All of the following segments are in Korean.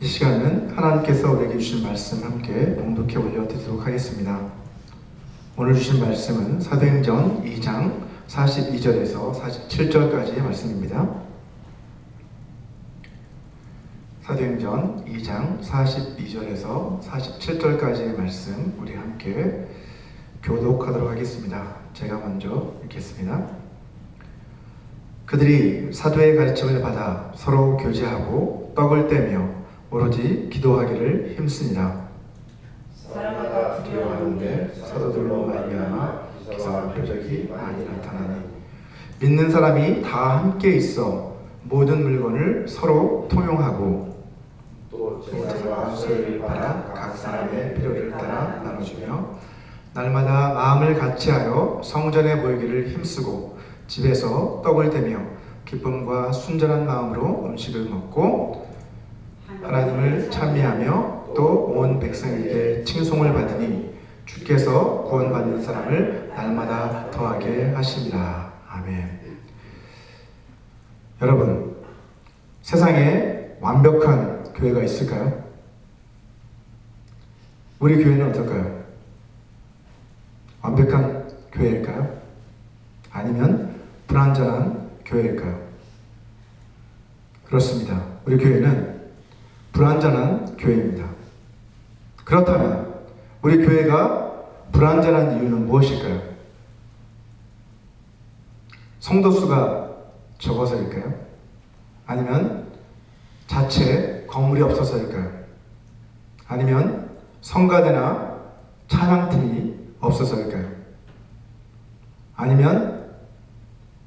이 시간은 하나님께서 우리에게 주신 말씀 함께 봉독해 올려드리도록 하겠습니다. 오늘 주신 말씀은 사도행전 2장 42절에서 47절까지의 말씀입니다. 사도행전 2장 42절에서 47절까지의 말씀 우리 함께 교독하도록 하겠습니다. 제가 먼저 읽겠습니다. 그들이 사도의 가르침을 받아 서로 교제하고 떡을 떼며 오로지 기도하기를 힘쓰니라. 사람마다 두려워하는데 사도들로 말미암아 기사와 표적이 많이 나타나니 믿는 사람이 다 함께 있어 모든 물건을 서로 통용하고 또 제사와 수요를 받아 각 사람의 필요를 따라 나눠주며 날마다 마음을 같이하여 성전에 모이기를 힘쓰고 집에서 떡을 떼며 기쁨과 순전한 마음으로 음식을 먹고 하나님을 찬미하며 또 온 백성에게 칭송을 받으니 주께서 구원받는 사람을 날마다 더하게 하시니라. 아멘. 여러분, 세상에 완벽한 교회가 있을까요? 우리 교회는 어떨까요? 완벽한 교회일까요? 아니면 불완전한 교회일까요? 그렇습니다. 우리 교회는 불완전한 교회입니다. 그렇다면 우리 교회가 불완전한 이유는 무엇일까요? 성도 수가 적어서일까요? 아니면 자체 건물이 없어서일까요? 아니면 성가대나 찬양팀이 없어서일까요? 아니면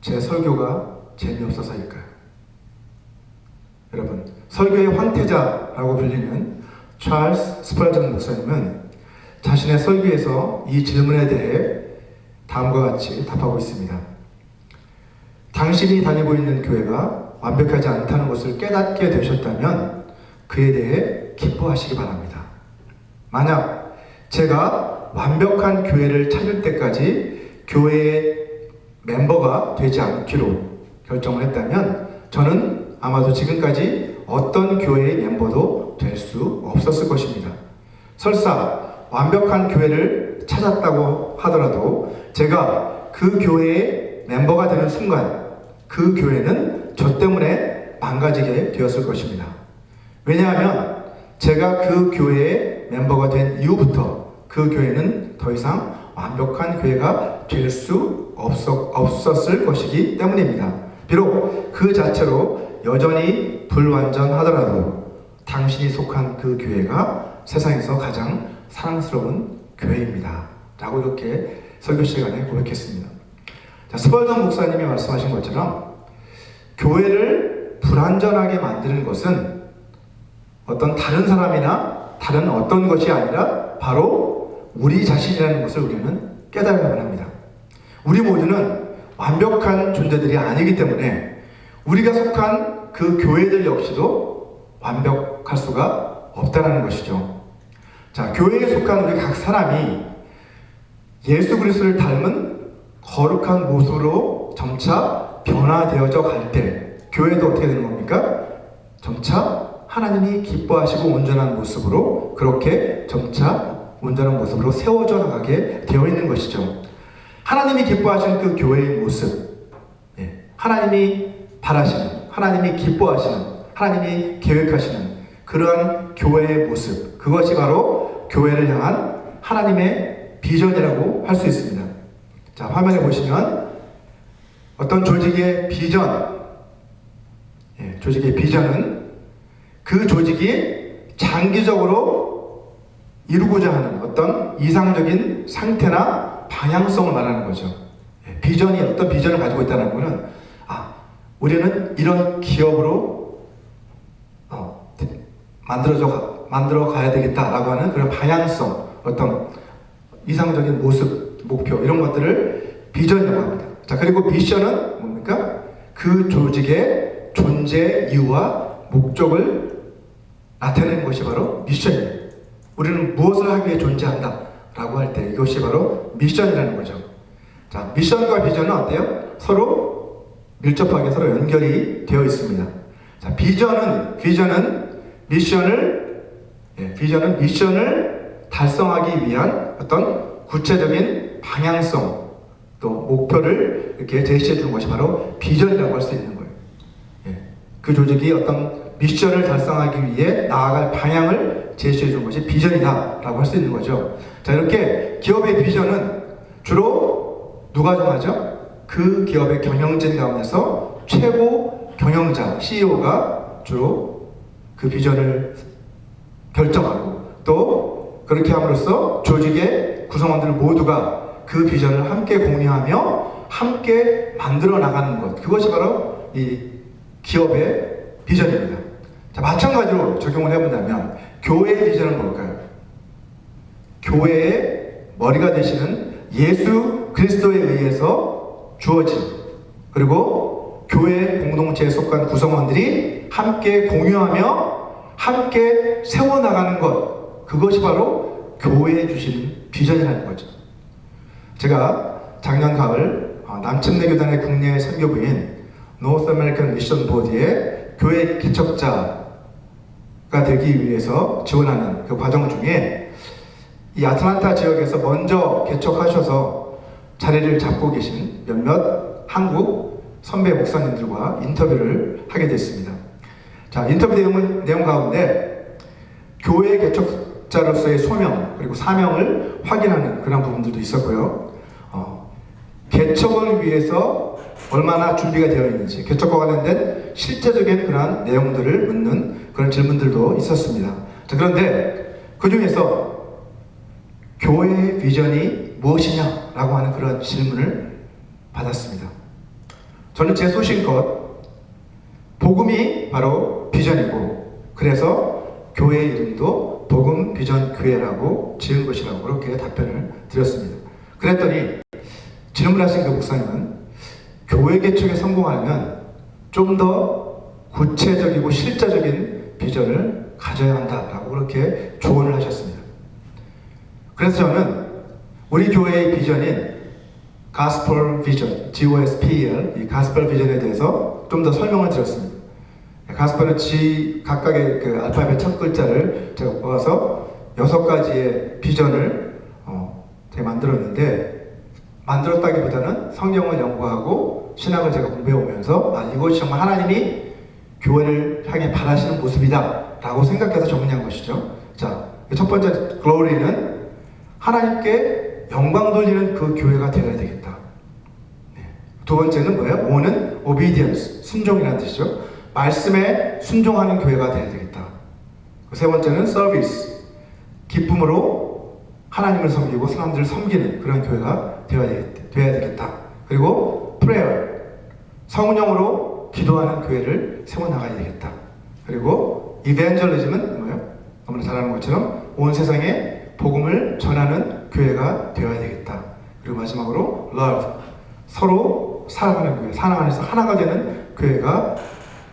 제 설교가 재미없어서일까요? 여러분, 설교의 황태자라고 불리는 찰스 스펄전 목사님은 자신의 설교에서 이 질문에 대해 다음과 같이 답하고 있습니다. 당신이 다니고 있는 교회가 완벽하지 않다는 것을 깨닫게 되셨다면 그에 대해 기뻐하시기 바랍니다. 만약 제가 완벽한 교회를 찾을 때까지 교회의 멤버가 되지 않기로 결정을 했다면 저는 아마도 지금까지 어떤 교회의 멤버도 될 수 없었을 것입니다. 설사 완벽한 교회를 찾았다고 하더라도 제가 그 교회의 멤버가 되는 순간 그 교회는 저 때문에 망가지게 되었을 것입니다. 왜냐하면 제가 그 교회의 멤버가 된 이후부터 그 교회는 더 이상 완벽한 교회가 될 수 없었을 것이기 때문입니다. 비록 그 자체로 여전히 불완전하더라도 당신이 속한 그 교회가 세상에서 가장 사랑스러운 교회입니다. 라고 이렇게 설교 시간에 고백했습니다. 자, 스펄전 목사님이 말씀하신 것처럼 교회를 불완전하게 만드는 것은 어떤 다른 사람이나 다른 어떤 것이 아니라 바로 우리 자신이라는 것을 우리는 깨달아야만 합니다. 우리 모두는 완벽한 존재들이 아니기 때문에 우리가 속한 그 교회들 역시도 완벽할 수가 없다는 것이죠. 자, 교회에 속한 우리 각 사람이 예수 그리스도를 닮은 거룩한 모습으로 점차 변화되어져 갈 때 교회도 어떻게 되는 겁니까? 점차 하나님이 기뻐하시고 온전한 모습으로 그렇게 점차 온전한 모습으로 세워져 나가게 되어 있는 것이죠. 하나님이 기뻐하시는 그 교회의 모습, 하나님이 바라시는, 하나님이 기뻐하시는, 하나님이 계획하시는 그러한 교회의 모습, 그것이 바로 교회를 향한 하나님의 비전이라고 할 수 있습니다. 자, 화면에 보시면 어떤 조직의 비전, 조직의 비전은 그 조직이 장기적으로 이루고자 하는 어떤 이상적인 상태나 방향성을 말하는 거죠. 비전이 어떤 비전을 가지고 있다는 것은 우리는 이런 기업으로 만들어 가야 되겠다라고 하는 그런 방향성, 어떤 이상적인 모습, 목표 이런 것들을 비전이라고 합니다. 자, 그리고 미션은 뭡니까? 그 조직의 존재 이유와 목적을 나타내는 것이 바로 미션이에요. 우리는 무엇을 하기 위해 존재한다 라고 할 때 이것이 바로 미션이라는 거죠. 자, 미션과 비전은 어때요? 서로 밀접하게 서로 연결이 되어 있습니다. 자, 비전은 비전은 미션을 달성하기 위한 어떤 구체적인 방향성 또 목표를 이렇게 제시해 주는 것이 바로 비전이라고 할 수 있는 거예요. 그 조직이 어떤 미션을 달성하기 위해 나아갈 방향을 제시해 주는 것이 비전이다라고 할 수 있는 거죠. 자, 이렇게 기업의 비전은 주로 누가 정하죠? 그 기업의 경영진 가운데서 최고 경영자, CEO가 주로 그 비전을 결정하고 또 그렇게 함으로써 조직의 구성원들 모두가 그 비전을 함께 공유하며 함께 만들어 나가는 것, 그것이 바로 이 기업의 비전입니다. 자, 마찬가지로 적용을 해본다면 교회의 비전은 뭘까요? 교회의 머리가 되시는 예수 그리스도에 의해서 주어진, 그리고 교회 공동체에 속한 구성원들이 함께 공유하며 함께 세워나가는 것, 그것이 바로 교회에 주시는 비전이라는 거죠. 제가 작년 가을 남침내 교단의 국내 선교부인 North American Mission Board의 교회 개척자가 되기 위해서 지원하는 그 과정 중에 이 아틀란타 지역에서 먼저 개척하셔서 자리를 잡고 계신 몇몇 한국 선배 목사님들과 인터뷰를 하게 됐습니다. 자, 인터뷰 내용 가운데 교회 개척자로서의 소명 그리고 사명을 확인하는 그런 부분들도 있었고요. 개척을 위해서 얼마나 준비가 되어 있는지, 개척과 관련된 실제적인 그런 내용들을 묻는 그런 질문들도 있었습니다. 자, 그런데 그 중에서 교회의 비전이 무엇이냐라고 하는 그런 질문을 받았습니다. 저는 제 소신껏 복음이 바로 비전이고, 그래서 교회 이름도 복음 비전 교회라고 지은 것이라고 그렇게 답변을 드렸습니다. 그랬더니 질문하신 그 목사님은 교회 개척에 성공하려면 좀 더 구체적이고 실제적인 비전을 가져야 한다라고 그렇게 조언을 하셨습니다. 그래서 저는 우리 교회의 비전인 가스펠 비전, GOSPEL, 이 가스펠 비전에 대해서 좀 더 설명을 드렸습니다. 가스펠은 각각의 그 알파벳 첫 글자를 제가 모아서 6가지의 비전을 제가 만들었다기보다는 성경을 연구하고 신학을 제가 공부해 오면서 이것이 정말 하나님이 교회를 향해 바라시는 모습이다 라고 생각해서 정리한 것이죠. 자, 첫 번째 글로리는 하나님께 영광 돌리는 그 교회가 되어야 되겠다. 두 번째는 뭐예요? O는 obedience, 순종이라는 뜻이죠. 말씀에 순종하는 교회가 되어야 되겠다. 세 번째는 service, 기쁨으로 하나님을 섬기고 사람들을 섬기는 그런 교회가 되어야 되겠다. 그리고 prayer, 성령으로 기도하는 교회를 세워나가야 되겠다. 그리고 evangelism은 뭐예요? 너무나 잘 아는 것처럼 온 세상에 복음을 전하는 교회가 되어야 되겠다. 그리고 마지막으로 love, 서로 사랑하는 교회, 사랑 안에서 하나가 되는 교회가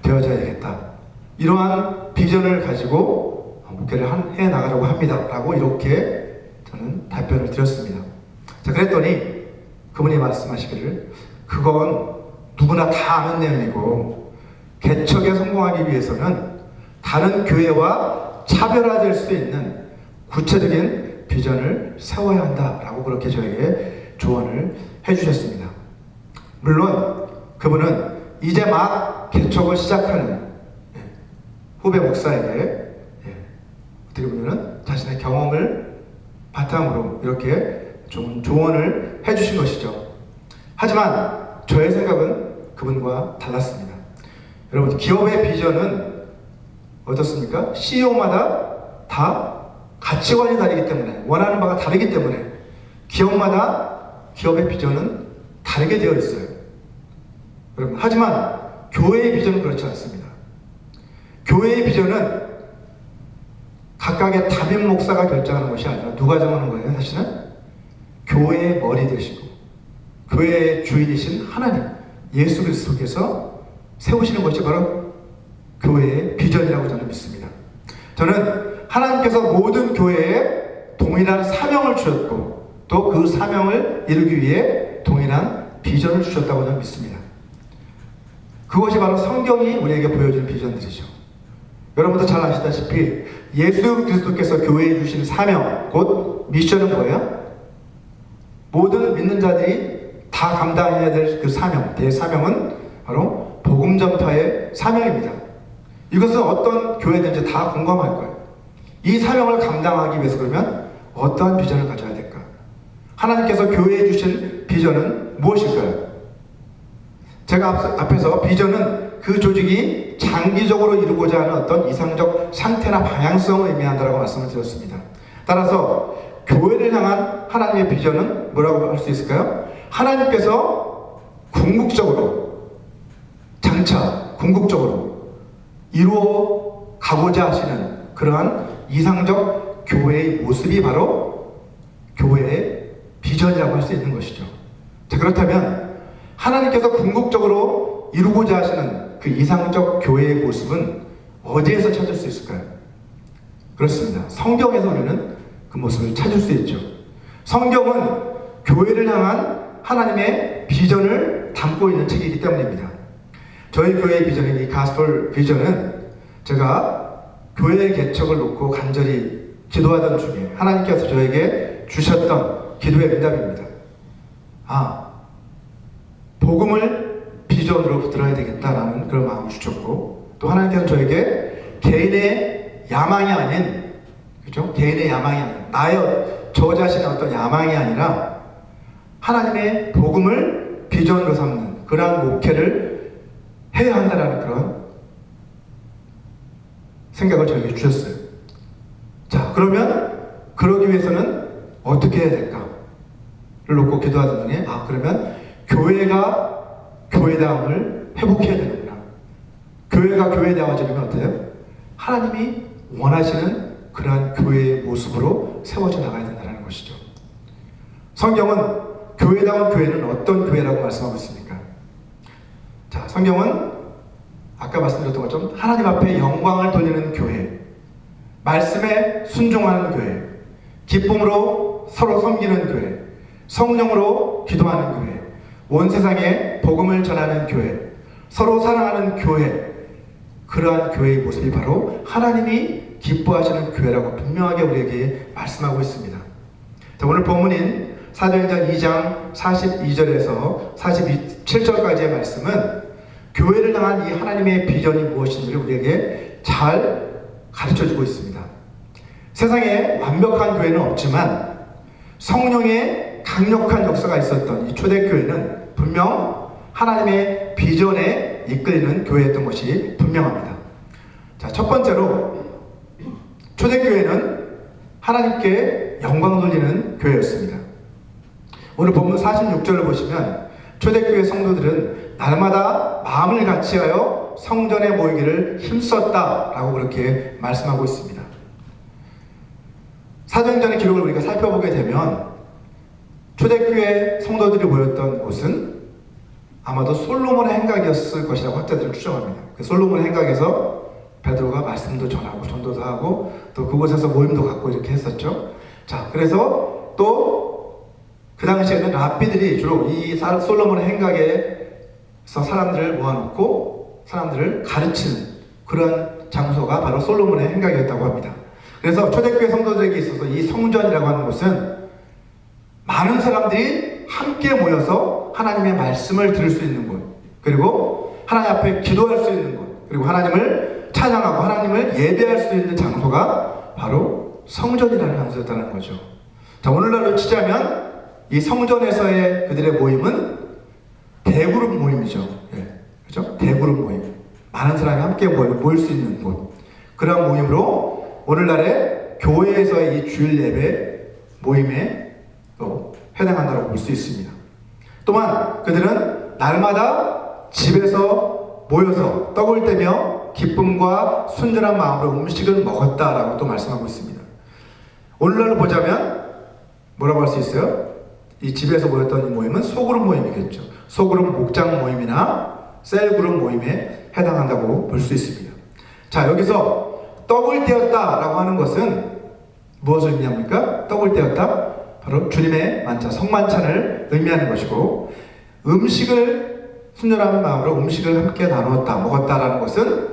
되어져야 되겠다. 이러한 비전을 가지고 목회를 해 나가려고 합니다 라고 이렇게 저는 답변을 드렸습니다. 자, 그랬더니 그분이 말씀하시기를 그건 누구나 다 아는 내용이고 개척에 성공하기 위해서는 다른 교회와 차별화될 수 있는 구체적인 비전을 세워야 한다라고 그렇게 저에게 조언을 해주셨습니다. 물론 그분은 이제 막 개척을 시작하는 후배 목사에게 어떻게 보면 자신의 경험을 바탕으로 이렇게 좀 조언을 해주신 것이죠. 하지만 저의 생각은 그분과 달랐습니다. 여러분, 기업의 비전은 어떻습니까? CEO마다 다 가치관이 다르기 때문에, 원하는 바가 다르기 때문에 기업마다 기업의 비전은 다르게 되어 있어요. 여러분, 하지만 교회의 비전은 그렇지 않습니다. 교회의 비전은 각각의 담임 목사가 결정하는 것이 아니라 누가 정하는 거예요? 사실은 교회의 머리 되시고 교회의 주인이신 하나님, 예수 그리스도께서 세우시는 것이 바로 교회의 비전이라고 저는 믿습니다. 저는 하나님께서 모든 교회에 동일한 사명을 주셨고 또 그 사명을 이루기 위해 동일한 비전을 주셨다고 저는 믿습니다. 그것이 바로 성경이 우리에게 보여주는 비전들이죠. 여러분도 잘 아시다시피 예수 그리스도께서 교회에 주신 사명, 곧 미션은 뭐예요? 모든 믿는 자들이 다 감당해야 될 그 사명, 대사명은 바로 복음 전파의 사명입니다. 이것은 어떤 교회든지 다 공감할 거예요. 이 사명을 감당하기 위해서 그러면 어떠한 비전을 가져야 될까? 하나님께서 교회에 주신 비전은 무엇일까요? 제가 앞에서 비전은 그 조직이 장기적으로 이루고자 하는 어떤 이상적 상태나 방향성을 의미한다고 말씀을 드렸습니다. 따라서 교회를 향한 하나님의 비전은 뭐라고 할 수 있을까요? 하나님께서 궁극적으로 장차 궁극적으로 이루어 가고자 하시는 그러한 이상적 교회의 모습이 바로 교회의 비전이라고 할 수 있는 것이죠. 자, 그렇다면 하나님께서 궁극적으로 이루고자 하시는 그 이상적 교회의 모습은 어디에서 찾을 수 있을까요? 그렇습니다. 성경에서 우리는 그 모습을 찾을 수 있죠. 성경은 교회를 향한 하나님의 비전을 담고 있는 책이기 때문입니다. 저희 교회의 비전인 이 가스톨 비전은 제가 교회 개척을 놓고 간절히 기도하던 중에 하나님께서 저에게 주셨던 기도의 응답입니다. 복음을 비전으로 붙들어야 되겠다라는 그런 마음을 주셨고, 또 하나님께서 저에게 개인의 야망이 아닌, 그죠? 개인의 야망이 아닌, 저 자신의 어떤 야망이 아니라 하나님의 복음을 비전으로 삼는 그러한 목회를 해야 한다는 그런 생각을 저에게 주셨어요. 자, 그러면 그러기 위해서는 어떻게 해야 될까를 놓고 기도하던 중에 그러면 교회가 교회다움을 회복해야 되는구나. 교회가 교회다워지면 어때요? 하나님이 원하시는 그러한 교회의 모습으로 세워져 나가야 된다는 것이죠. 성경은 교회다운 교회는 어떤 교회라고 말씀하고 있습니까? 자, 성경은 아까 말씀드렸던 것처럼 하나님 앞에 영광을 돌리는 교회, 말씀에 순종하는 교회, 기쁨으로 서로 섬기는 교회, 성령으로 기도하는 교회, 온 세상에 복음을 전하는 교회, 서로 사랑하는 교회, 그러한 교회의 모습이 바로 하나님이 기뻐하시는 교회라고 분명하게 우리에게 말씀하고 있습니다. 자, 오늘 본문인 사도행전 2장 42절에서 47절까지의 말씀은 교회를 향한 이 하나님의 비전이 무엇인지를 우리에게 잘 가르쳐주고 있습니다. 세상에 완벽한 교회는 없지만 성령의 강력한 역사가 있었던 이 초대교회는 분명 하나님의 비전에 이끌리는 교회였던 것이 분명합니다. 자, 첫 번째로 초대교회는 하나님께 영광 돌리는 교회였습니다. 오늘 본문 46절을 보시면 초대교회 성도들은 날마다 마음을 같이하여 성전에 모이기를 힘썼다라고 그렇게 말씀하고 있습니다. 사도행전의 기록을 우리가 살펴보게 되면 초대교회 성도들이 모였던 곳은 아마도 솔로몬의 행각이었을 것이라고 학자들은 추정합니다. 그 솔로몬의 행각에서 베드로가 말씀도 전하고 전도도 하고 또 그곳에서 모임도 갖고 이렇게 했었죠. 자, 그래서 또 그 당시에는 랍비들이 주로 이 솔로몬의 행각에서 사람들을 모아놓고 사람들을 가르치는 그런 장소가 바로 솔로몬의 행각이었다고 합니다. 그래서 초대교회 성도들에게 있어서 이 성전이라고 하는 곳은 많은 사람들이 함께 모여서 하나님의 말씀을 들을 수 있는 곳, 그리고 하나님 앞에 기도할 수 있는 곳, 그리고 하나님을 찬양하고 하나님을 예배할 수 있는 장소가 바로 성전이라는 장소였다는 거죠. 자, 오늘날로 치자면 이 성전에서의 그들의 모임은 대그룹 모임이죠. 그렇죠? 대그룹 모임. 많은 사람이 함께 모일 수 있는 곳. 그런 모임으로 오늘날의 교회에서의 이 주일 예배 모임에 또 해당한다고 볼 수 있습니다. 또한 그들은 날마다 집에서 모여서 떡을 떼며 기쁨과 순전한 마음으로 음식을 먹었다라고 또 말씀하고 있습니다. 오늘날로 보자면 뭐라고 할 수 있어요? 이 집에서 모였던 이 모임은 소그룹 모임이겠죠. 소그룹 목장 모임이나 셀그룹 모임에 해당한다고 볼 수 있습니다. 자, 여기서 떡을 떼었다라고 하는 것은 무엇을 의미합니까? 떡을 떼었다? 바로 주님의 만찬, 성만찬을 의미하는 것이고, 음식을 순전한 마음으로 음식을 함께 나누었다, 먹었다라는 것은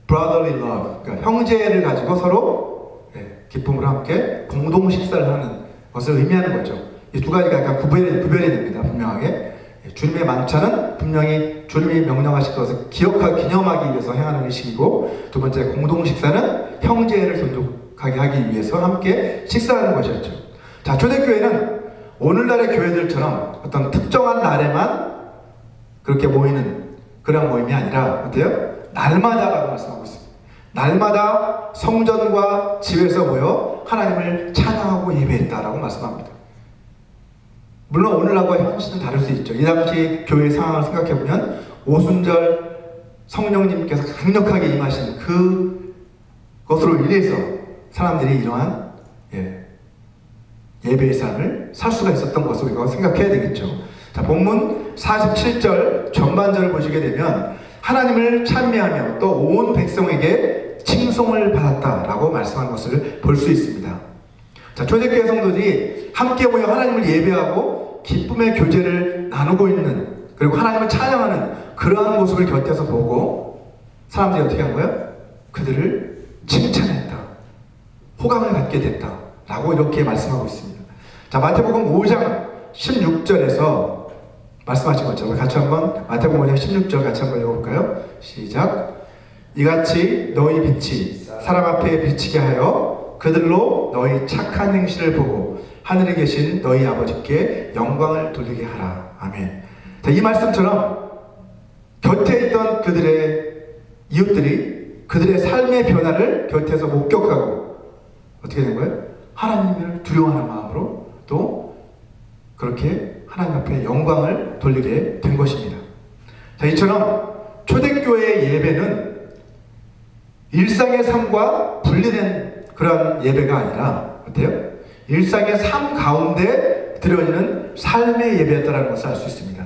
brotherly love, 그러니까 형제를 가지고 서로 기쁨으로 함께 공동 식사를 하는 것을 의미하는 거죠. 이 두 가지가 약간 구별이 됩니다. 분명하게. 주님의 만찬은 분명히 주님이 명령하실 것을 기념하기 위해서 행하는 의식이고, 두 번째 공동 식사는 형제를 존중하게 하기 위해서 함께 식사하는 것이었죠. 자, 초대교회는 오늘날의 교회들처럼 어떤 특정한 날에만 그렇게 모이는 그런 모임이 아니라 어때요? 날마다라고 말씀하고 있습니다. 날마다 성전과 집에서 모여 하나님을 찬양하고 예배했다라고 말씀합니다. 물론 오늘날과 현실은 다를 수 있죠. 이 당시 교회의 상황을 생각해보면 오순절 성령님께서 강력하게 임하신 그것으로 인해서 사람들이 이러한 예배의 삶을 살 수가 있었던 것으로 우리가 생각해야 되겠죠. 자, 본문 47절 전반절을 보시게 되면 하나님을 찬미하며 또 온 백성에게 칭송을 받았다라고 말씀한 것을 볼 수 있습니다. 자, 초대교회 성도들이 함께 모여 하나님을 예배하고 기쁨의 교제를 나누고 있는, 그리고 하나님을 찬양하는 그러한 모습을 곁에서 보고 사람들이 어떻게 한 거예요? 그들을 칭찬했다, 호감을 갖게 됐다 라고 이렇게 말씀하고 있습니다. 자, 마태복음 5장 16절에서 말씀하신 것처럼 같이 한번 마태복음 5장 16절 같이 한번 읽어볼까요? 시작. 이같이 너희 빛이 사람 앞에 비치게 하여 그들로 너희 착한 행실을 보고 하늘에 계신 너희 아버지께 영광을 돌리게 하라. 아멘. 자, 이 말씀처럼 곁에 있던 그들의 이웃들이 그들의 삶의 변화를 곁에서 목격하고 어떻게 된 거예요? 하나님을 두려워하는 마음으로 또 그렇게 하나님 앞에 영광을 돌리게 된 것입니다. 자, 이처럼 초대교회의 예배는 일상의 삶과 분리된 그런 예배가 아니라 어때요? 일상의 삶 가운데 들어있는 삶의 예배였다는 것을 알 수 있습니다.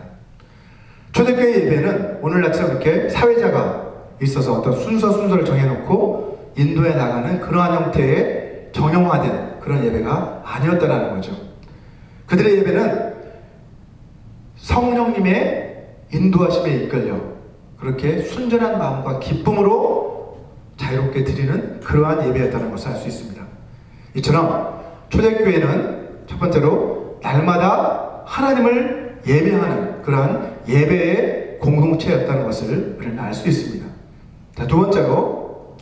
초대교회 예배는 오늘날처럼 이렇게 사회자가 있어서 어떤 순서를 정해놓고 인도해 나가는 그러한 형태의 정형화된 그런 예배가 아니었다는 거죠. 그들의 예배는 성령님의 인도하심에 이끌려 그렇게 순전한 마음과 기쁨으로 자유롭게 드리는 그러한 예배였다는 것을 알 수 있습니다. 이처럼 초대교회는 첫 번째로 날마다 하나님을 예배하는 그러한 예배의 공동체였다는 것을 우리는 알 수 있습니다. 자, 두 번째로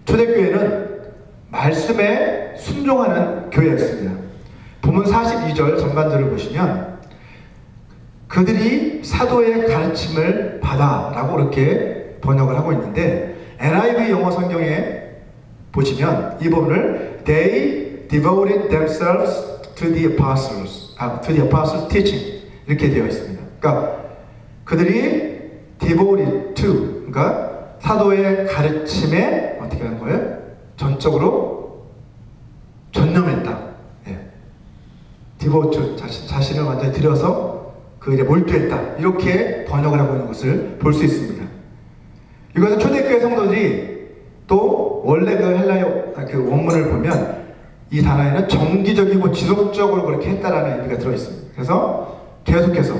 초대교회는 말씀에 순종하는 교회였습니다. 본문 42절 전반절을 보시면 그들이 사도의 가르침을 받아 라고 이렇게 번역을 하고 있는데, NIV 영어 성경에 보시면 이 부분을 They devoted themselves to the apostles' teaching 이렇게 되어 있습니다. 그러니까 그들이 devoted to, 그러니까 사도의 가르침에 어떻게 하는 거예요? 전적으로 전념했다. devote, 자신을 완전히 들여서 그 일에 몰두했다. 이렇게 번역을 하고 있는 것을 볼 수 있습니다. 이것은 초대교회 성도들이 또 원래 그 헬라어 그 원문을 보면 이 단어에는 정기적이고 지속적으로 그렇게 했다라는 의미가 들어 있습니다. 그래서 계속해서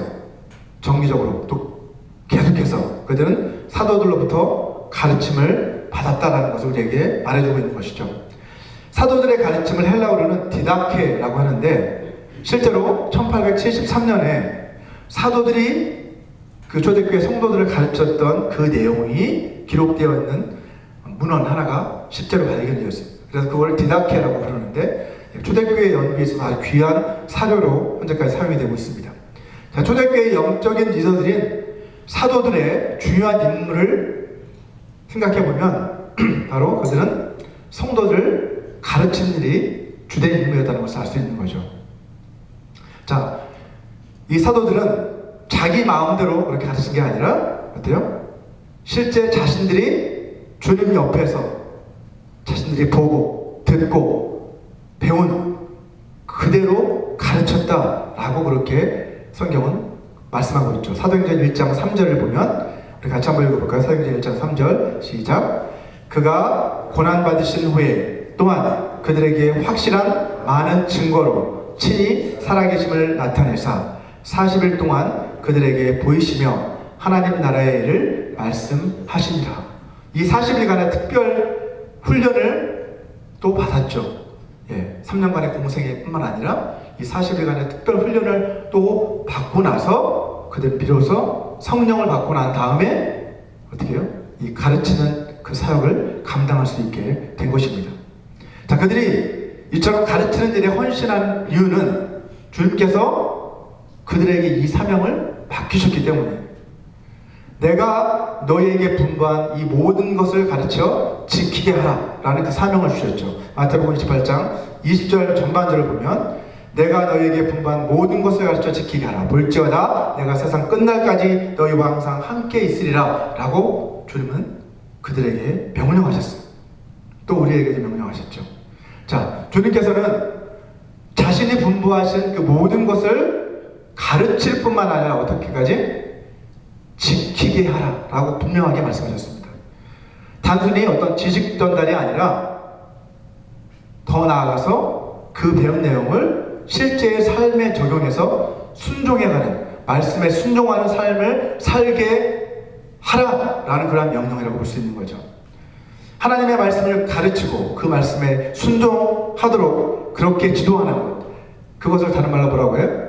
정기적으로 또 계속해서 그들은 사도들로부터 가르침을 받았다라는 것을 우리에게 말해주고 있는 것이죠. 사도들의 가르침을 헬라어로는 디다케라고 하는데, 실제로 1873년에 사도들이 그 초대교회 성도들을 가르쳤던 그 내용이 기록되어 있는 문헌 하나가 실제로 발견되었습니다. 그래서 그걸 디다케라고 부르는데 초대교회 연구에 있어서 아주 귀한 사료로 현재까지 사용이 되고 있습니다. 자, 초대교회의 영적인 리더들인 사도들의 중요한 임무를 생각해보면 바로 그들은 성도들을 가르치는 일이 주된 임무였다는 것을 알 수 있는 거죠. 자, 이 사도들은 자기 마음대로 그렇게 가르친 게 아니라 어때요? 실제 자신들이 주님 옆에서 자신들이 보고 듣고 배운 그대로 가르쳤다라고 그렇게 성경은 말씀하고 있죠. 사도행전 1장 3절을 보면 우리 같이 한번 읽어볼까요? 사도행전 1장 3절 시작. 그가 고난받으신 후에 또한 그들에게 확실한 많은 증거로 친히 살아계심을 나타내사 40일 동안 그들에게 보이시며 하나님 나라의 일을 말씀하시니라. 이 40일간의 특별 훈련을 또 받았죠. 3년간의 공생애뿐만 아니라 이 40일간의 특별 훈련을 또 받고 나서 그들 비로소 성령을 받고 난 다음에 어떻게 해요? 이 가르치는 그 사역을 감당할 수 있게 된 것입니다. 자, 그들이 이처럼 가르치는 일에 헌신한 이유는 주님께서 그들에게 이 사명을 맡기셨기 때문이에요. 내가 너희에게 분부한 이 모든 것을 가르쳐 지키게 하라 라는 그 사명을 주셨죠. 마태복음 28장 20절 전반절을 보면 내가 너희에게 분부한 모든 것을 가르쳐 지키게 하라. 볼지어다 내가 세상 끝날까지 너희와 항상 함께 있으리라 라고 주님은 그들에게 명령하셨어요. 또 우리에게도 명령하셨죠. 자, 주님께서는 자신이 분부하신 그 모든 것을 가르칠 뿐만 아니라 어떻게까지? 지키게 하라 라고 분명하게 말씀하셨습니다. 단순히 어떤 지식 전달이 아니라 더 나아가서 그 배운 내용을 실제의 삶에 적용해서 순종해가는, 말씀에 순종하는 삶을 살게 하라라는 그런 명령이라고 볼 수 있는 거죠. 하나님의 말씀을 가르치고 그 말씀에 순종하도록 그렇게 지도하는 것, 그것을 다른 말로 뭐라고 해요?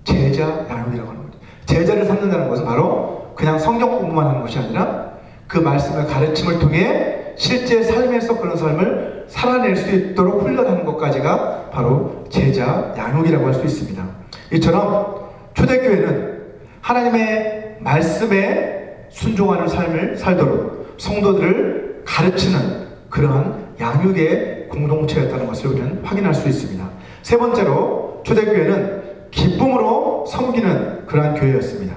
제자 양육이라고 하는 거죠. 제자를 삼는다는 것은 바로 그냥 성경 공부만 하는 것이 아니라 그 말씀의 가르침을 통해 실제 삶에서 그런 삶을 살아낼 수 있도록 훈련하는 것까지가 바로 제자 양육이라고 할 수 있습니다. 이처럼 초대교회는 하나님의 말씀에 순종하는 삶을 살도록 성도들을 가르치는 그러한 양육의 공동체였다는 것을 우리는 확인할 수 있습니다. 세 번째로 초대교회는 기쁨으로 섬기는 그러한 교회였습니다.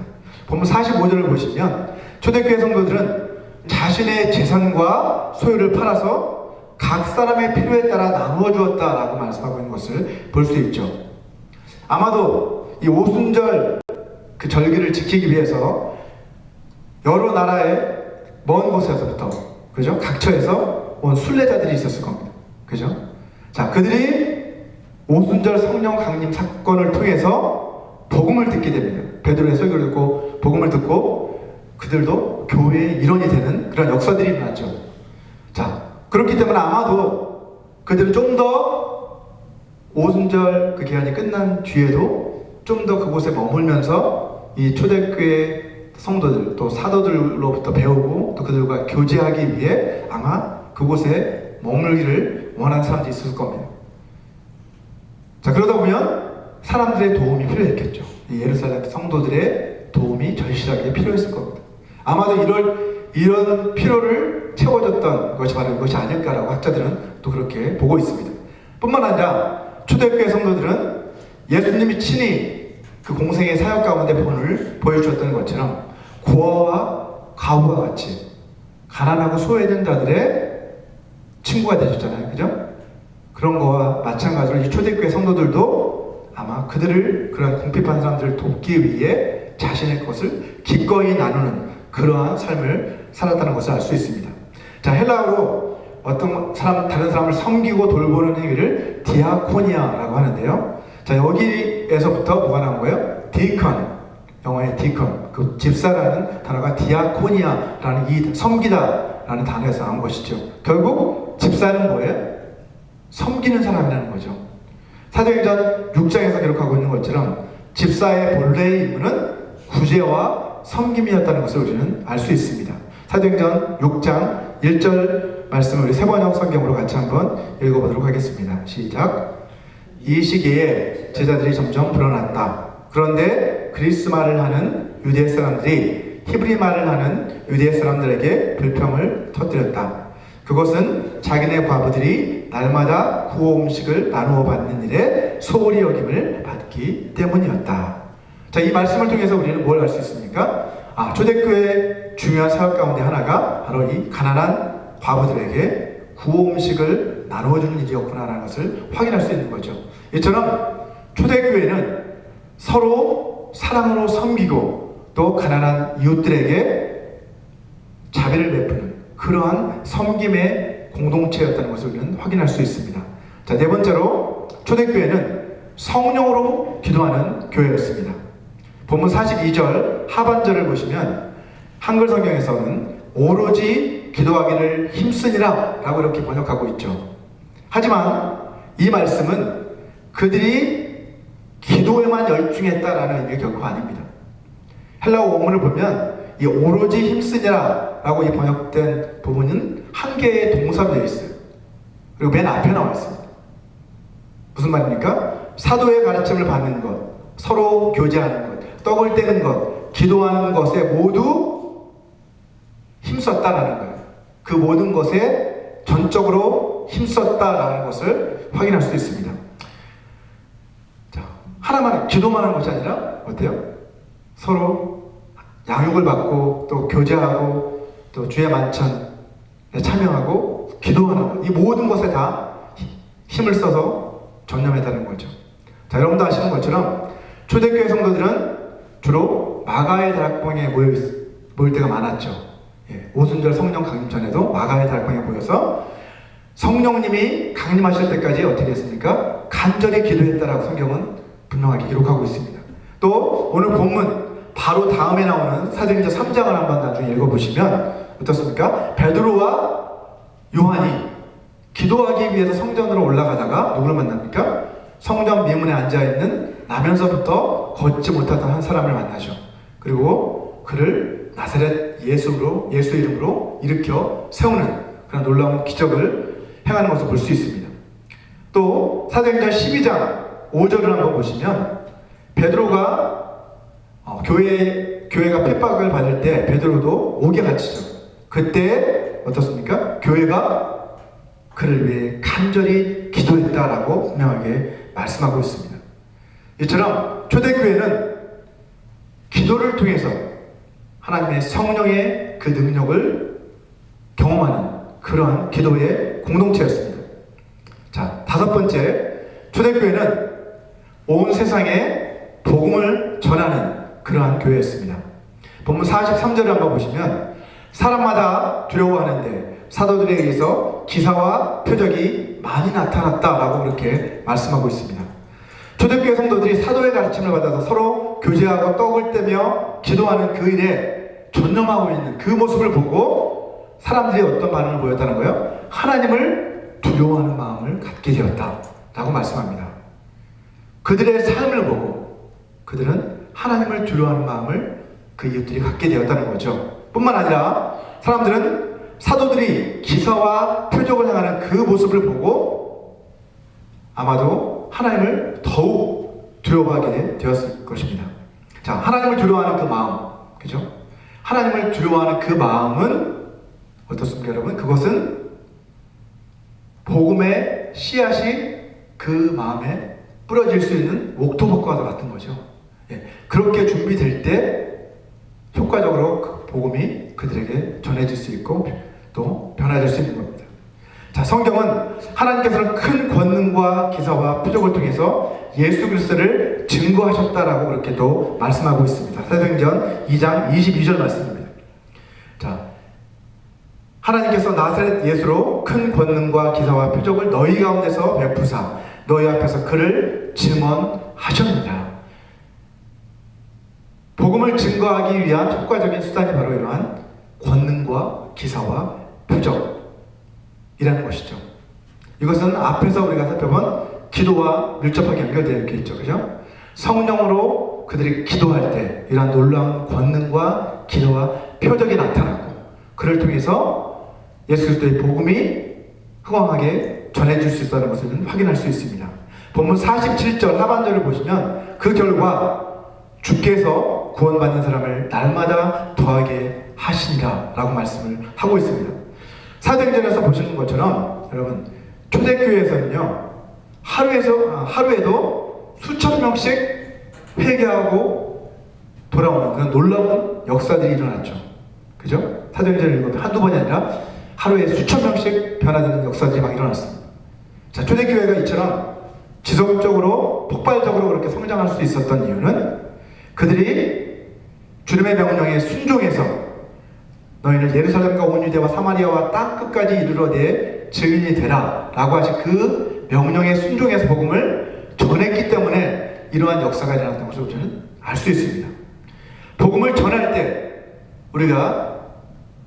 본문 45절을 보시면 초대교회 성도들은 자신의 재산과 소유를 팔아서 각 사람의 필요에 따라 나누어 주었다라고 말씀하고 있는 것을 볼 수 있죠. 아마도 이 오순절 그 절기를 지키기 위해서 여러 나라의 먼 곳에서부터, 그죠? 각처에서 온 순례자들이 있었을 겁니다. 그죠? 자, 그들이 오순절 성령 강림 사건을 통해서 복음을 듣게 됩니다. 베드로의 설교를 듣고 복음을 듣고 그들도 교회의 일원이 되는 그런 역사들이 일어났죠. 자, 그렇기 때문에 아마도 그들은 좀 더 오순절 그 기간이 끝난 뒤에도 좀 더 그곳에 머물면서 이 초대교회 성도들 또 사도들로부터 배우고 또 그들과 교제하기 위해 아마 그곳에 머물기를 원하는 사람들이 있을 겁니다. 자, 그러다 보면 사람들의 도움이 필요했겠죠. 이 예루살렘 성도들의 도움이 절실하게 필요했을 겁니다. 아마도 이런 필요를 채워줬던 것이 바로 이것이 아닐까라고 학자들은 또 그렇게 보고 있습니다. 뿐만 아니라 초대교회 성도들은 예수님이 친히 그 공생의 사역 가운데 본을 보여주셨던 것처럼 고아와 가우와 같이 가난하고 소외된 자들의 친구가 되셨잖아요. 그죠? 그런 거와 마찬가지로 이 초대교회 성도들도 아마 그들을, 그런 궁핍한 사람들을 돕기 위해 자신의 것을 기꺼이 나누는 그러한 삶을 살았다는 것을 알 수 있습니다. 자, 헬라어로 어떤 사람, 다른 사람을 섬기고 돌보는 행위를 디아코니아라고 하는데요. 자, 여기에서부터 뭐가 나온 거예요? 디컨, 영어의 디컨, 그 집사라는 단어가 디아코니아라는 이 섬기다라는 단어에서 나온 것이죠. 결국 집사는 뭐예요? 섬기는 사람이라는 거죠. 사도행전 6장에서 기록하고 있는 것처럼 집사의 본래의 임무는 구제와 섬김이었다는 것을 우리는 알 수 있습니다. 사도행전 6장 1절 말씀을 우리 세번역 성경으로 같이 한번 읽어보도록 하겠습니다. 시작. 이 시기에 제자들이 점점 불어났다. 그런데 그리스 말을 하는 유대 사람들이 히브리 말을 하는 유대 사람들에게 불평을 터뜨렸다. 그것은 자기네 과부들이 날마다 구호 음식을 나누어 받는 일에 소홀히 여김을 받기 때문이었다. 자, 이 말씀을 통해서 우리는 뭘 알 수 있습니까? 초대교회의 중요한 사역 가운데 하나가 바로 이 가난한 과부들에게 구호 음식을 나누어주는 일이었구나라는 것을 확인할 수 있는 거죠. 이처럼 초대교회는 서로 사랑으로 섬기고 또 가난한 이웃들에게 자비를 베푸는 그러한 섬김의 공동체였다는 것을 우리는 확인할 수 있습니다. 자, 네 번째로 초대교회는 성령으로 기도하는 교회였습니다. 본문 42절 하반절을 보시면 한글 성경에서는 오로지 기도하기를 힘쓰니라 라고 이렇게 번역하고 있죠. 하지만 이 말씀은 그들이 기도에만 열중했다라는 의미가 결코 아닙니다. 헬라어 원문을 보면 이 오로지 힘쓰니라 라고 이 번역된 부분은 한 개의 동사로 되어 있어요. 그리고 맨 앞에 나와 있습니다. 무슨 말입니까? 사도의 가르침을 받는 것, 서로 교제하는 것, 떡을 떼는 것, 기도하는 것에 모두 힘썼다라는 거예요. 그 모든 것에 전적으로 힘썼다라는 것을 확인할 수 있습니다. 자, 하나만 기도만 하는 것이 아니라 어때요? 서로 양육을 받고 또 교제하고 또 주의 만찬에 참여하고 기도하는 것, 이 모든 것에 다 힘을 써서 전념했다는 거죠. 자, 여러분도 아시는 것처럼 초대교회 성도들은 주로 마가의 다락방에 모일 때가 많았죠. 오순절 성령 강림 전에도 마가의 다락방에 모여서 성령님이 강림하실 때까지 어떻게 했습니까? 간절히 기도했다라고 성경은 분명하게 기록하고 있습니다. 또 오늘 본문 바로 다음에 나오는 사도행전 3장을 한번 나중에 읽어보시면 어떻습니까? 베드로와 요한이 기도하기 위해서 성전으로 올라가다가 누구를 만납니까? 성전 미문에 앉아있는 나면서부터 걷지 못하던 한 사람을 만나죠. 그리고 그를 나사렛 예수 이름으로 일으켜 세우는 그런 놀라운 기적을 행하는 것을 볼 수 있습니다. 또 사도행전 12장 5절을 한번 보시면 베드로가 교회가 핍박을 받을 때 베드로도 옥에 갇히죠. 그때 어떻습니까? 교회가 그를 위해 간절히 기도했다라고 분명하게 말씀하고 있습니다. 이처럼 초대교회는 기도를 통해서 하나님의 성령의 그 능력을 경험하는 그러한 기도의 공동체였습니다. 자, 다섯 번째, 초대교회는 온 세상에 복음을 전하는 그러한 교회였습니다. 본문 43절을 한번 보시면 사람마다 두려워하는데 사도들에 의해서 기사와 표적이 많이 나타났다라고 그렇게 말씀하고 있습니다. 초대교회 성도들이 사도의 가르침을 받아서 서로 교제하고 떡을 떼며 기도하는 그 일에 전념하고 있는 그 모습을 보고 사람들이 어떤 반응을 보였다는 거예요? 하나님을 두려워하는 마음을 갖게 되었다라고 말씀합니다. 그들의 삶을 보고 그들은 하나님을 두려워하는 마음을 그 이웃들이 갖게 되었다는 거죠. 뿐만 아니라 사람들은 사도들이 기사와 표적을 행하는 그 모습을 보고 아마도 하나님을 더욱 두려워하게 되었을 것입니다. 자, 하나님을 두려워하는 그 마음, 그죠? 하나님을 두려워하는 그 마음은 어떻습니까, 여러분? 그것은 복음의 씨앗이 그 마음에 뿌려질 수 있는 옥토버과 같은 거죠. 그렇게 준비될 때 효과적으로 그 복음이 그들에게 전해질 수 있고 또 변화될 수 있는 겁니다. 자, 성경은 하나님께서는 큰 권능과 기사와 표적을 통해서 예수 그리스도를 증거하셨다라고 그렇게 또 말씀하고 있습니다. 사도행전 2장 22절 말씀입니다. 자, 하나님께서 나사렛 예수로 큰 권능과 기사와 표적을 너희 가운데서 베푸사 너희 앞에서 그를 증언하셨느니라. 복음을 증거하기 위한 효과적인 수단이 바로 이러한 권능과 기사와 표적이라는 것이죠. 이것은 앞에서 우리가 살펴본 기도와 밀접하게 연결되어 있죠. 그죠? 성령으로 그들이 기도할 때 이러한 놀라운 권능과 기도와 표적이 나타났고 그를 통해서 예수 그리스도의 복음이 흥황하게 전해질 수 있다는 것을 확인할 수 있습니다. 본문 47절 하반절을 보시면 그 결과 주께서 구원받는 사람을 날마다 더하게 하시니라 라고 말씀을 하고 있습니다. 사도행전에서 보시는 것처럼 여러분 초대교회에서는요 하루에도 수천 명씩 회개하고 돌아오는 그런 놀라운 역사들이 일어났죠. 그죠? 사도행전을 읽어도 한두 번이 아니라 하루에 수천 명씩 변화되는 역사들이 막 일어났습니다. 자, 초대교회가 이처럼 지속적으로 폭발적으로 그렇게 성장할 수 있었던 이유는 그들이 주님의 명령에 순종해서 너희는 예루살렘과 온 유대와 사마리아와 땅 끝까지 이르러 내 증인이 되라 라고 하신 그 명령에 순종해서 복음을 전했기 때문에 이러한 역사가 일어났던 것을 우리는 알 수 있습니다. 복음을 전할 때 우리가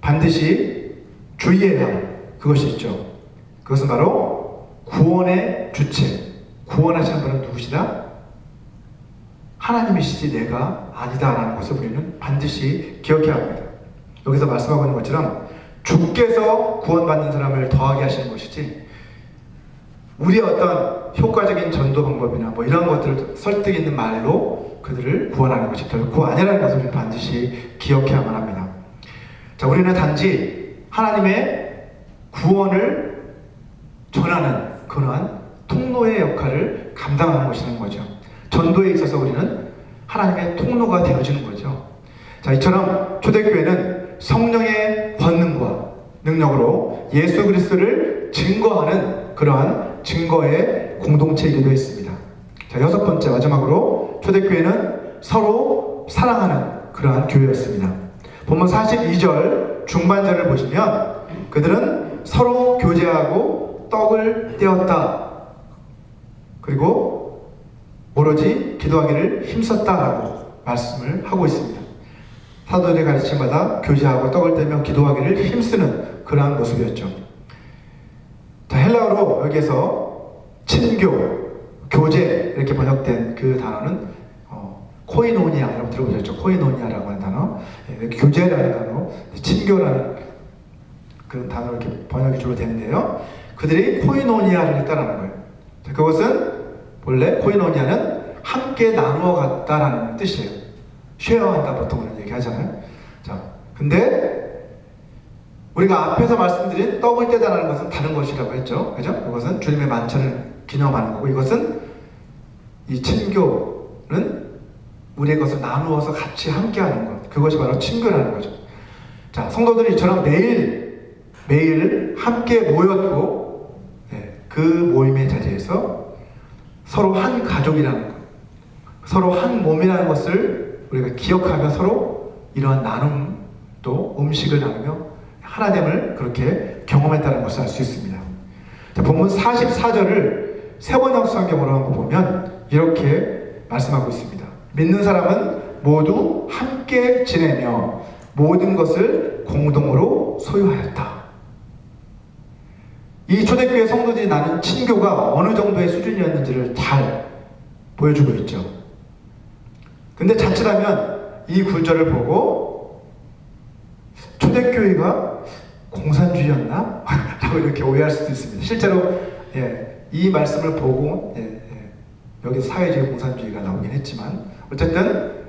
반드시 주의해야 할 그것이 있죠. 그것은 바로 구원의 주체, 구원하시는 분은 누구시다? 하나님이시지 내가 아니다라는 것을 우리는 반드시 기억해야 합니다. 여기서 말씀하고 있는 것처럼 주께서 구원받는 사람을 더하게 하시는 것이지 우리의 어떤 효과적인 전도 방법이나 뭐 이런 것들을 설득 있는 말로 그들을 구원하는 것이 결코 아니라는 것을 우리는 반드시 기억해야만 합니다. 자, 우리는 단지 하나님의 구원을 전하는 그러한 통로의 역할을 감당하는 것이라는 거죠. 전도에 있어서 우리는 하나님의 통로가 되어지는 거죠. 자, 이처럼 초대교회는 성령의 권능과 능력으로 예수 그리스도를 증거하는 그러한 증거의 공동체이기도 했습니다. 자, 여섯 번째 마지막으로 초대교회는 서로 사랑하는 그러한 교회였습니다. 본문 42절 중반절을 보시면 그들은 서로 교제하고 떡을 떼었다. 그리고 오로지 기도하기를 힘썼다라고 말씀을 하고 있습니다. 사도들의 가르침마다 교제하고 떡을 떼며 기도하기를 힘쓰는 그러한 모습이었죠. 자, 헬라어로 여기에서 친교, 교제 이렇게 번역된 그 단어는 코이노니아, 여러분 들어보셨죠? 코이노니아라고 하는 단어, 교제라는 단어, 친교라는 그런 단어로 이렇게 번역이 주로 되는데요. 그들이 코이노니아를 했다라는 거예요. 자, 그것은 원래 코이노니아는 함께 나누어 갔다라는 뜻이에요. 쉐어한다 보통은 얘기하잖아요. 자, 근데 우리가 앞에서 말씀드린 떡을 떼다라는 것은 다른 것이라고 했죠. 그죠? 그것은 주님의 만찬을 기념하는 거고, 이것은 이 친교는 우리의 것을 나누어서 같이 함께하는 것, 그것이 바로 친교라는 거죠. 자, 성도들이 이처럼 매일 함께 모였고, 그 모임의 자리에서 서로 한 가족이라는 것, 서로 한 몸이라는 것을 우리가 기억하며 서로 이러한 나눔 또 음식을 나누며 하나됨을 그렇게 경험했다는 것을 알 수 있습니다. 자, 본문 44절을 세번역 성경으로 한번 보면 이렇게 말씀하고 있습니다. 믿는 사람은 모두 함께 지내며 모든 것을 공동으로 소유하였다. 이 초대교회 성도들이 나눈 친교가 어느 정도의 수준이었는지를 잘 보여주고 있죠. 근데 자칫하면 이 구절을 보고 초대교회가 공산주의였나? 라고 이렇게 오해할 수도 있습니다. 실제로 이 말씀을 보고 여기서 사회주의 공산주의가 나오긴 했지만 어쨌든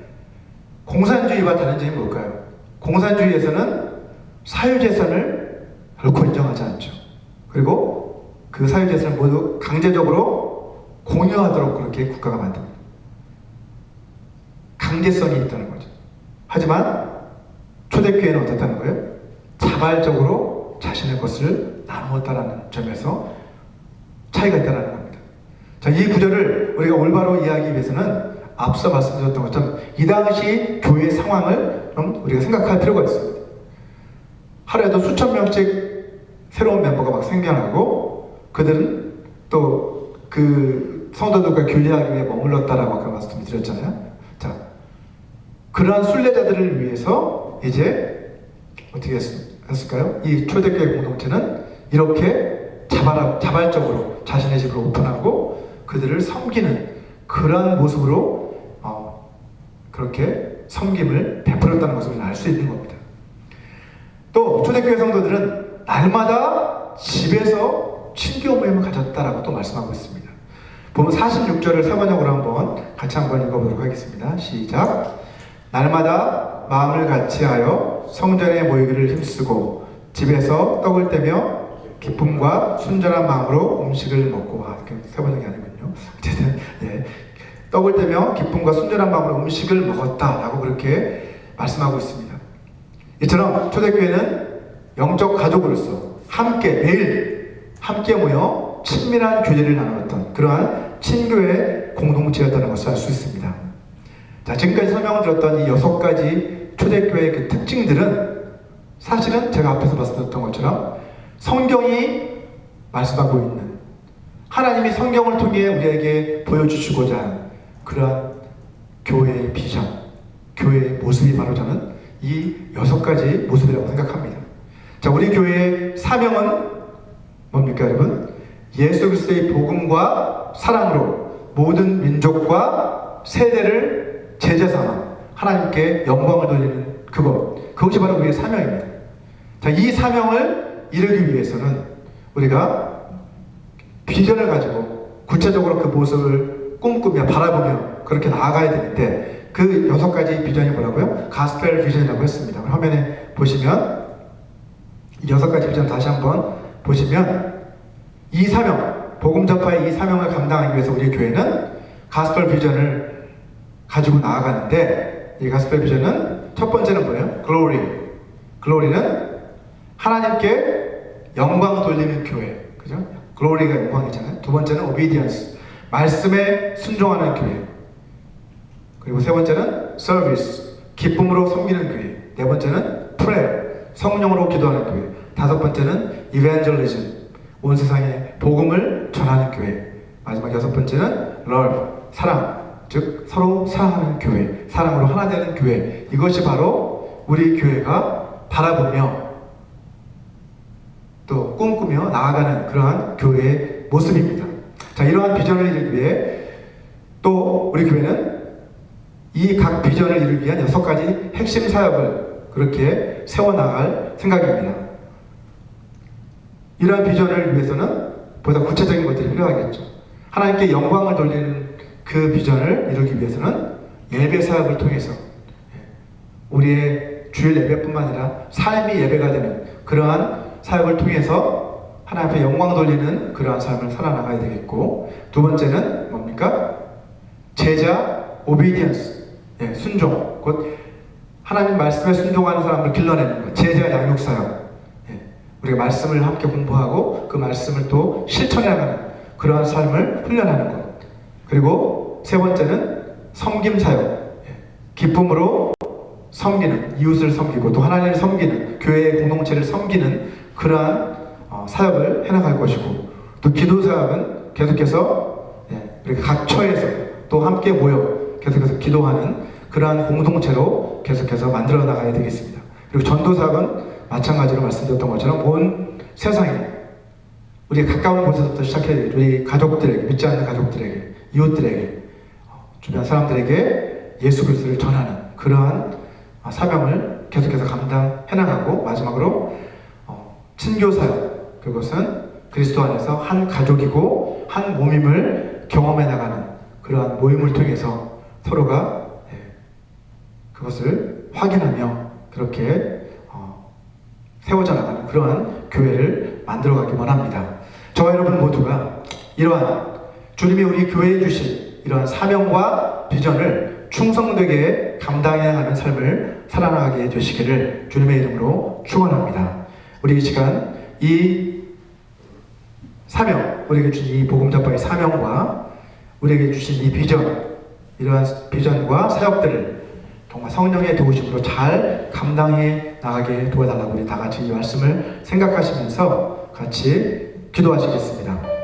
공산주의와 다른 점이 뭘까요? 공산주의에서는 사유재산을 결코 인정하지 않죠. 그리고 그 사유재산을 모두 강제적으로 공유하도록 그렇게 국가가 만듭니다. 강제성이 있다는 거죠. 하지만 초대교회는 어떻다는 거예요? 자발적으로 자신의 것을 나누었다라는 점에서 차이가 있다는 겁니다. 자, 이 구절을 우리가 올바로 이해하기 위해서는 앞서 말씀드렸던 것처럼 이 당시 교회의 상황을 좀 우리가 생각할 필요가 있습니다. 하루에도 수천 명씩 새로운 멤버가 막 생겨나고 그들은 또 그 성도들과 교제하기 위해 머물렀다라고 아까 말씀을 드렸잖아요. 자, 그러한 순례자들을 위해서 이제 어떻게 했을까요? 이 초대교회 공동체는 이렇게 자발적으로 자신의 집을 오픈하고 그들을 섬기는 그러한 모습으로 그렇게 섬김을 베풀었다는 것을 우리는 알 수 있는 겁니다. 또 초대교회 성도들은 날마다 집에서 친교 모임을 가졌다라고 또 말씀하고 있습니다. 보면 46절을 세번역으로 같이 한번 읽어보도록 하겠습니다. 시작. 날마다 마음을 같이하여 성전에 모이기를 힘쓰고 집에서 떡을 떼며 기쁨과 순전한 마음으로 음식을 먹고 세번역이 아니군요. 어쨌든 떡을 떼며 기쁨과 순전한 마음으로 음식을 먹었다라고 그렇게 말씀하고 있습니다. 이처럼 초대교회는 영적 가족으로서 매일 함께 모여 친밀한 교제를 나누었던 그러한 친교의 공동체였다는 것을 알 수 있습니다. 자, 지금까지 설명을 드렸던 이 6가지 초대교회의 그 특징들은 사실은 제가 앞에서 말씀드렸던 것처럼 성경이 말씀하고 있는 하나님이 성경을 통해 우리에게 보여주시고자 하는 그러한 교회의 비전, 교회의 모습이 바로 저는 이 6가지 모습이라고 생각합니다. 자, 자, 우리 교회의 사명은 뭡니까, 여러분? 예수 그리스도의 복음과 사랑으로 모든 민족과 세대를 제자 삼아 하나님께 영광을 돌리는 그것이 바로 우리의 사명입니다. 자, 이 사명을 이루기 위해서는 우리가 비전을 가지고 구체적으로 그 모습을 꿈꾸며 바라보며 그렇게 나아가야 되는데, 그 6가지 비전이 뭐라고요? 가스펠 비전이라고 했습니다. 화면에 보시면 이 6가지 비전 다시 한번 보시면, 이 사명, 복음 전파의 이 사명을 감당하기 위해서 우리 교회는 가스펠 비전을 가지고 나아가는데, 이 가스펠 비전은 첫 번째는 뭐예요? 글로리는 하나님께 영광 돌리는 교회, 그죠? 글로리가 영광이잖아요. 두 번째는 오비디언스, 말씀에 순종하는 교회. 그리고 세 번째는 서비스, 기쁨으로 섬기는 교회. 네 번째는 프레어, 성령으로 기도하는 교회. 다섯 번째는 이벤젤리즘, 온 세상에 복음을 전하는 교회. 마지막 6번째는 love, 사랑, 즉 서로 사랑하는 교회, 사랑으로 하나 되는 교회. 이것이 바로 우리 교회가 바라보며 또 꿈꾸며 나아가는 그러한 교회의 모습입니다. 자, 이러한 비전을 이루기 위해 또 우리 교회는 이 각 비전을 이루기 위한 6가지 핵심 사역을 그렇게 세워나갈 생각입니다. 이러한 비전을 위해서는 보다 구체적인 것들이 필요하겠죠. 하나님께 영광을 돌리는 그 비전을 이루기 위해서는 예배 사역을 통해서 우리의 주일 예배뿐만 아니라 삶이 예배가 되는 그러한 사역을 통해서 하나님 앞에 영광 돌리는 그러한 삶을 살아나가야 되겠고, 두 번째는 뭡니까? 제자, 오비디언스, 순종, 곧 하나님 말씀에 순종하는 사람을 길러내는 것, 제자 양육 사역. 우리가 말씀을 함께 공부하고 그 말씀을 또 실천해 나가는 그러한 삶을 훈련하는 것. 그리고 세 번째는 섬김 사역, 기쁨으로 섬기는, 이웃을 섬기고 또 하나님을 섬기는, 교회의 공동체를 섬기는 그러한 사역을 해나갈 것이고, 또 기도 사역은 계속해서 우리가 각 처에서 또 함께 모여 계속해서 기도하는 그러한 공동체로 계속해서 만들어 나가야 되겠습니다. 그리고 전도 사역은 마찬가지로 말씀드렸던 것처럼 온 세상에 우리 가까운 곳에서부터 시작해야 되겠죠. 우리 가족들에게, 믿지 않는 가족들에게, 이웃들에게, 주변 사람들에게 예수 그리스도를 전하는 그러한 사명을 계속해서 감당해 나가고, 마지막으로 친교 사역, 그것은 그리스도 안에서 한 가족이고 한 몸임을 경험해 나가는 그러한 모임을 통해서 서로가 그것을 확인하며 그렇게 세워져 나가는 그러한 교회를 만들어가기 원합니다. 저와 여러분 모두가 이러한 주님이 우리 교회에 주신 이러한 사명과 비전을 충성되게 감당해 나가는 삶을 살아나가게 되시기를 주님의 이름으로 축원합니다. 우리 이 시간 이 사명, 우리에게 주신 이 복음 전파의 사명과 우리에게 주신 이 비전, 이러한 비전과 사역들을 정말 성령의 도우심으로 잘 감당해 나가게 도와달라고 우리 다 같이 이 말씀을 생각하시면서 같이 기도하시겠습니다.